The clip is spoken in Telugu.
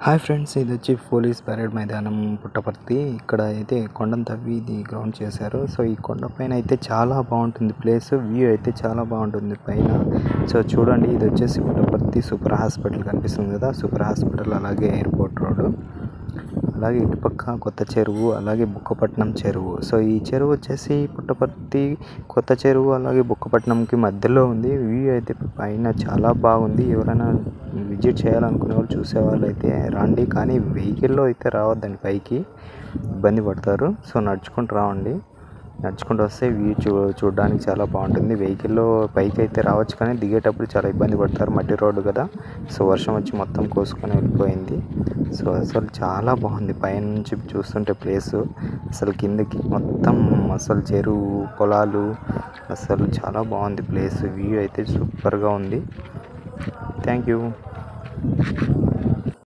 హాయ్ ఫ్రెండ్స్, ఇది వచ్చి పోలీస్ పరేడ్ మైదానం పుట్టపర్తి. ఇక్కడ అయితే కొండను తవ్వి ఇది గ్రౌండ్ చేశారు. సో ఈ కొండ పైన అయితే చాలా బాగుంటుంది ప్లేస్, వ్యూ అయితే చాలా బాగుంటుంది పైన. సో చూడండి, ఇది వచ్చేసి పుట్టపర్తి సూపర్ హాస్పిటల్ కనిపిస్తుంది కదా, సూపర్ హాస్పిటల్, అలాగే ఎయిర్పోర్ట్ రోడ్డు, అలాగే ఇటుపక్క కొత్త చెరువు, అలాగే బుక్కపట్నం చెరువు. సో ఈ చెరువు వచ్చేసి పుట్టపర్తి, కొత్త చెరువు, అలాగే బుక్కపట్నంకి మధ్యలో ఉంది. వ్యూ అయితే పైన చాలా బాగుంది. ఎవరైనా విజిట్ చేయాలనుకునే వాళ్ళు, చూసేవాళ్ళు అయితే రండి, కానీ వెహికల్లో అయితే రావద్దండి, పైకి ఇబ్బంది పడతారు. సో నడుచుకుంటూ రావండి, నడుచుకుంటూ వస్తే వ్యూ చూడడానికి చాలా బాగుంటుంది. వెహికల్లో పైకి అయితే రావచ్చు, కానీ దిగేటప్పుడు చాలా ఇబ్బంది పడతారు, మట్టి రోడ్డు కదా. సో వర్షం వచ్చి మొత్తం కోసుకొని వెళ్ళిపోయింది. సో అసలు చాలా బాగుంది పైనుంచి చూస్తుంటే ప్లేసు. అసలు కిందకి మొత్తం అసలు చెరువు, పొలాలు, అసలు చాలా బాగుంది ప్లేస్. వ్యూ అయితే సూపర్గా ఉంది. Thank you.